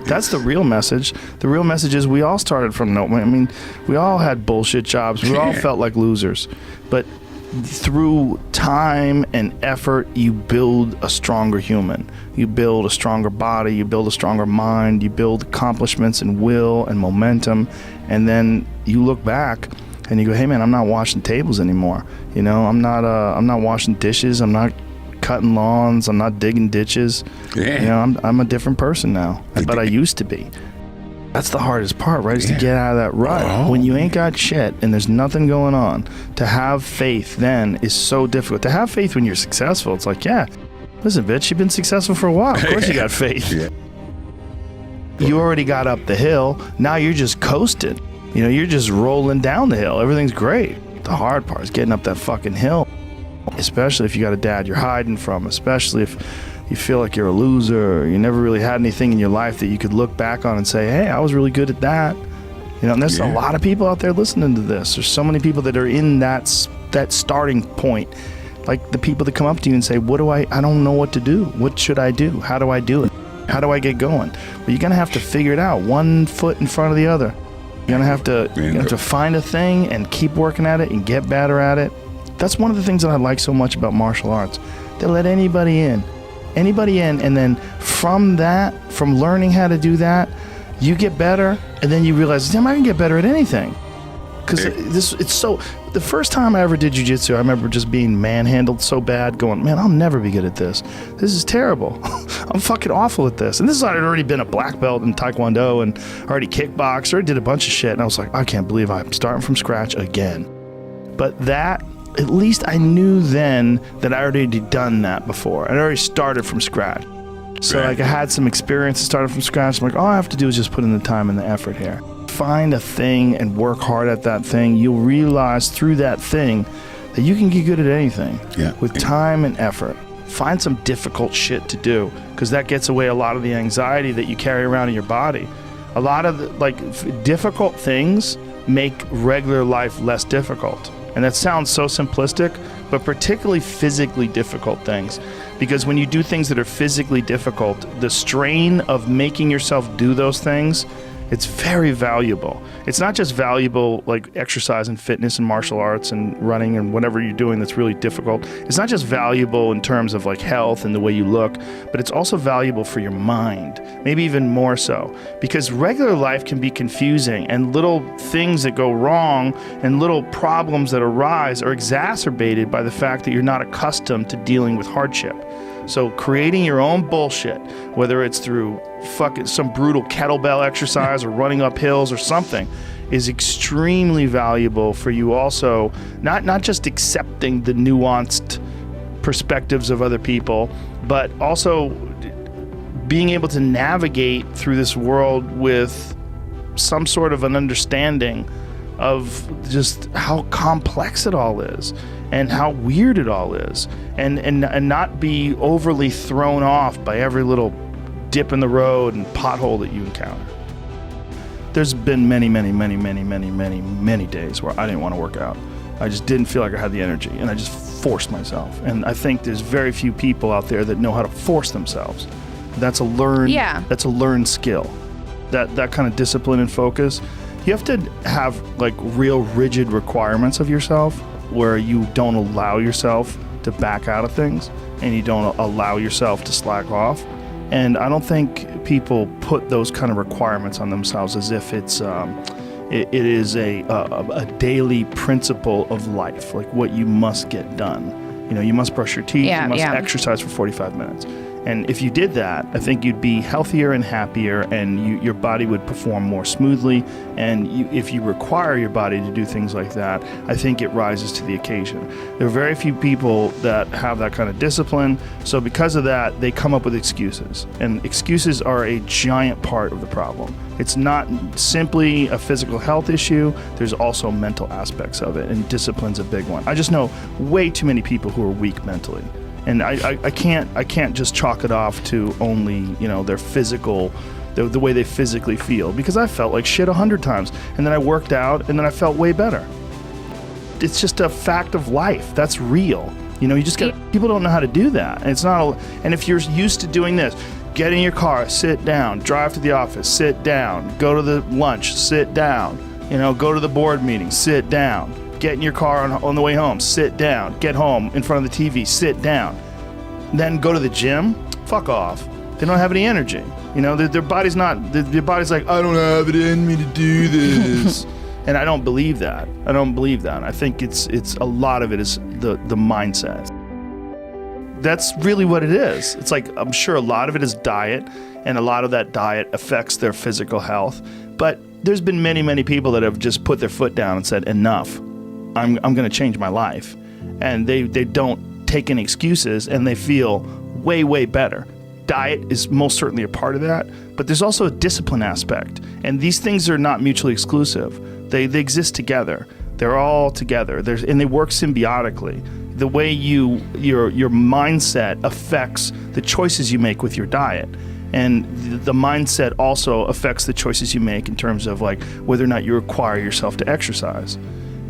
That's the real message. The real message is we all started from nowhere. I mean, we all had bullshit jobs. We all felt like losers. But through time and effort, you build a stronger human. You build a stronger body. You build a stronger mind. You build accomplishments and will and momentum. And then you look back and you go, hey man, I'm not washing tables anymore. You know, I'm not washing dishes. I'm not cutting lawns. I'm not digging ditches. Yeah. You know, I'm a different person now, but I used to be. That's the hardest part, right? Is to get out of that rut. When you ain't got shit and there's nothing going on, to have faith then is so difficult. To have faith when you're successful, it's like, yeah, listen, bitch, you've been successful for a while. Of course you got faith. Yeah. You already got up the hill. Now you're just coasting. You know, you're just rolling down the hill. Everything's great. The hard part is getting up that fucking hill. Especially if you got a dad you're hiding from, especially if you feel like you're a loser, or you never really had anything in your life that you could look back on and say, hey, I was really good at that. You know, and there's a lot of people out there listening to this. There's so many people that are in that starting point. Like the people that come up to you and say, I don't know what to do. What should I do? How do I do it? How do I get going? Well, you're going to have to figure it out, one foot in front of the other. You're going to have to find a thing and keep working at it and get better at it. That's one of the things that I like so much about martial arts. They let anybody in, and then from learning how to do that, you get better, and then you realize, damn, I can get better at anything. Because the first time I ever did jiu-jitsu, I remember just being manhandled so bad, going, man, I'll never be good at this. This is terrible. I'm fucking awful at this. And this is, I'd already been a black belt in Taekwondo and already kickboxed, already did a bunch of shit, and I was like, I can't believe I'm starting from scratch again. But that, at least I knew then that I already done that before. I'd already started from scratch. So like I had some experience and started from scratch. I'm like, all I have to do is just put in the time and the effort here. Find a thing and work hard at that thing. You'll realize through that thing that you can get good at anything with time and effort. Find some difficult shit to do, because that gets away a lot of the anxiety that you carry around in your body. A lot of difficult things make regular life less difficult. And that sounds so simplistic, but particularly physically difficult things. Because when you do things that are physically difficult, the strain of making yourself do those things, it's very valuable. It's not just valuable like exercise and fitness and martial arts and running and whatever you're doing that's really difficult. It's not just valuable in terms of like health and the way you look, but it's also valuable for your mind, maybe even more so. Because regular life can be confusing, and little things that go wrong and little problems that arise are exacerbated by the fact that you're not accustomed to dealing with hardship. So creating your own bullshit, whether it's through fucking some brutal kettlebell exercise or running up hills or something, is extremely valuable for you also, not just accepting the nuanced perspectives of other people, but also being able to navigate through this world with some sort of an understanding of just how complex it all is and how weird it all is, and not be overly thrown off by every little dip in the road and pothole that you encounter. There's been many days where I didn't want to work out. I just didn't feel like I had the energy, and I just forced myself. And I think there's very few people out there that know how to force themselves. That's a learned skill. That kind of discipline and focus. You have to have like real rigid requirements of yourself, where you don't allow yourself to back out of things and you don't allow yourself to slack off. And I don't think people put those kind of requirements on themselves as if it is a daily principle of life, like what you must get done. You know, you must brush your teeth, you must exercise for 45 minutes. And if you did that, I think you'd be healthier and happier, and your body would perform more smoothly. And if you require your body to do things like that, I think it rises to the occasion. There are very few people that have that kind of discipline. So because of that, they come up with excuses. And excuses are a giant part of the problem. It's not simply a physical health issue. There's also mental aspects of it, and discipline's a big one. I just know way too many people who are weak mentally. And I can't just chalk it off to only, you know, their physical, the way they physically feel, because I felt like shit 100 times, and then I worked out and then I felt way better. It's just a fact of life. That's real. You know, you just got people don't know how to do that. And it's not and if you're used to doing this, get in your car, sit down, drive to the office, sit down, go to the lunch, sit down, you know, go to the board meeting, sit down, get in your car on the way home, sit down, get home in front of the TV, sit down, then go to the gym, fuck off. They don't have any energy. You know, their body's like, I don't have it in me to do this. And I don't believe that. I think it's a lot of it is the mindset. That's really what it is. It's like, I'm sure a lot of it is diet, and a lot of that diet affects their physical health. But there's been many, many people that have just put their foot down and said, enough, I'm going to change my life. And they don't take any excuses, and they feel way, way better. Diet is most certainly a part of that, but there's also a discipline aspect. And these things are not mutually exclusive. They exist together. They're all together. And they work symbiotically. The way your mindset affects the choices you make with your diet. And the mindset also affects the choices you make in terms of like whether or not you require yourself to exercise.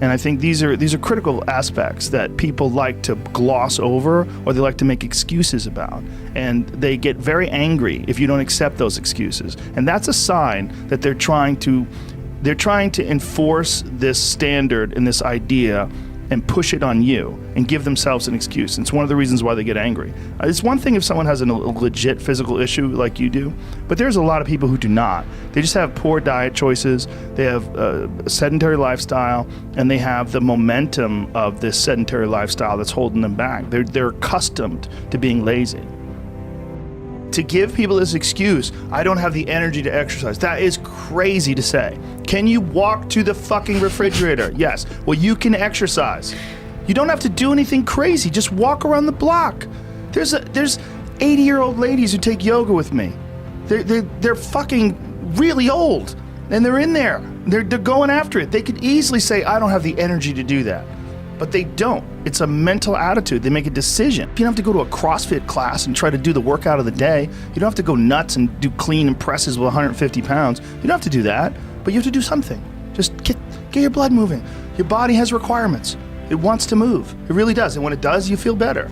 And I think these are critical aspects that people like to gloss over, or they like to make excuses about. And they get very angry if you don't accept those excuses. And that's a sign that they're trying to enforce this standard and this idea and push it on you and give themselves an excuse. And it's one of the reasons why they get angry. It's one thing if someone has a legit physical issue like you do, but there's a lot of people who do not. They just have poor diet choices, they have a sedentary lifestyle, and they have the momentum of this sedentary lifestyle that's holding them back. They're accustomed to being lazy. To give people this excuse, I don't have the energy to exercise, that is crazy to say. Can you walk to the fucking refrigerator? Yes. Well, you can exercise. You don't have to do anything crazy. Just walk around the block. There's 80-year-old ladies who take yoga with me. They're fucking really old, and they're in there. They're going after it. They could easily say, I don't have the energy to do that. But they don't. It's a mental attitude. They make a decision. You don't have to go to a CrossFit class and try to do the workout of the day. You don't have to go nuts and do clean and presses with 150 pounds. You don't have to do that, but you have to do something. Just get your blood moving. Your body has requirements. It wants to move. It really does. And when it does, you feel better.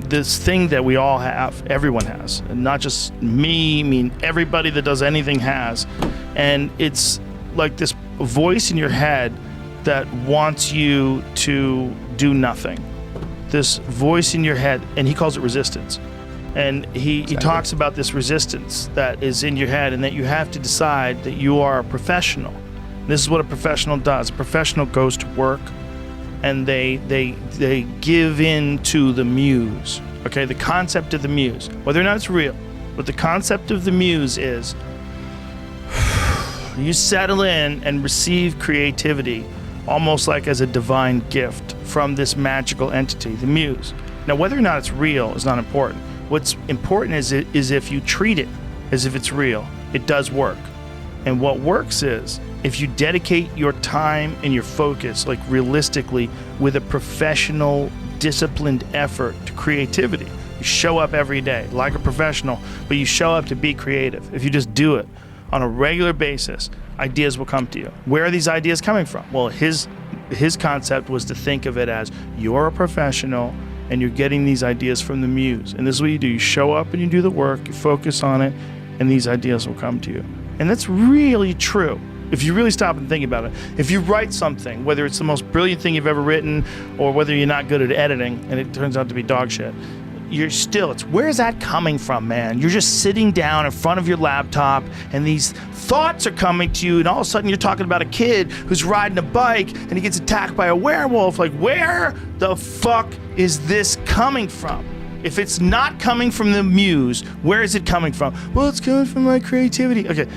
This thing that we all have, everyone has, and not just me, I mean everybody that does anything has. And it's like this voice in your head that wants you to do nothing. This voice in your head, and he calls it resistance. And he talks about this resistance that is in your head, and that you have to decide that you are a professional. This is what a professional does. A professional goes to work, and they give in to the muse. Okay, the concept of the muse, whether or not it's real, but the concept of the muse is you settle in and receive creativity almost like as a divine gift from this magical entity, the muse. Now, whether or not it's real is not important. What's important is if you treat it as if it's real, it does work. And what works is if you dedicate your time and your focus, like realistically, with a professional, disciplined effort to creativity. You show up every day like a professional, but you show up to be creative. If you just do it on a regular basis, ideas will come to you. Where are these ideas coming from? Well, his concept was to think of it as you're a professional and you're getting these ideas from the muse. And this is what you do. You show up and you do the work, you focus on it, and these ideas will come to you. And that's really true. If you really stop and think about it, if you write something, whether it's the most brilliant thing you've ever written or whether you're not good at editing and it turns out to be dog shit, where's that coming from, man? You're just sitting down in front of your laptop and these thoughts are coming to you, and all of a sudden you're talking about a kid who's riding a bike and he gets attacked by a werewolf. Like, where the fuck is this coming from? If it's not coming from the muse, where is it coming from? Well, it's coming from my creativity. Okay,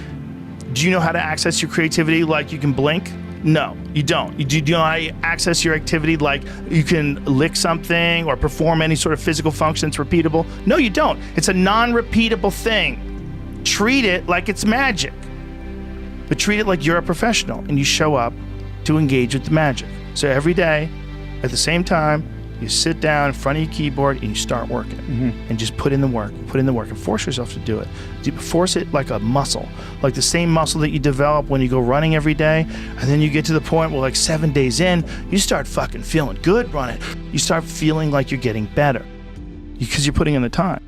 do you know how to access your creativity like you can blink? No, you don't. Do you know how to access your activity like you can lick something or perform any sort of physical function that's repeatable? No, you don't. It's a non-repeatable thing. Treat it like it's magic. But treat it like you're a professional and you show up to engage with the magic. So every day, at the same time, You sit down in front of your keyboard and you start working, and just put in the work, and force yourself to do it. Force it like a muscle, like the same muscle that you develop when you go running every day, and then you get to the point where like 7 days in, you start fucking feeling good running. You start feeling like you're getting better because you're putting in the time.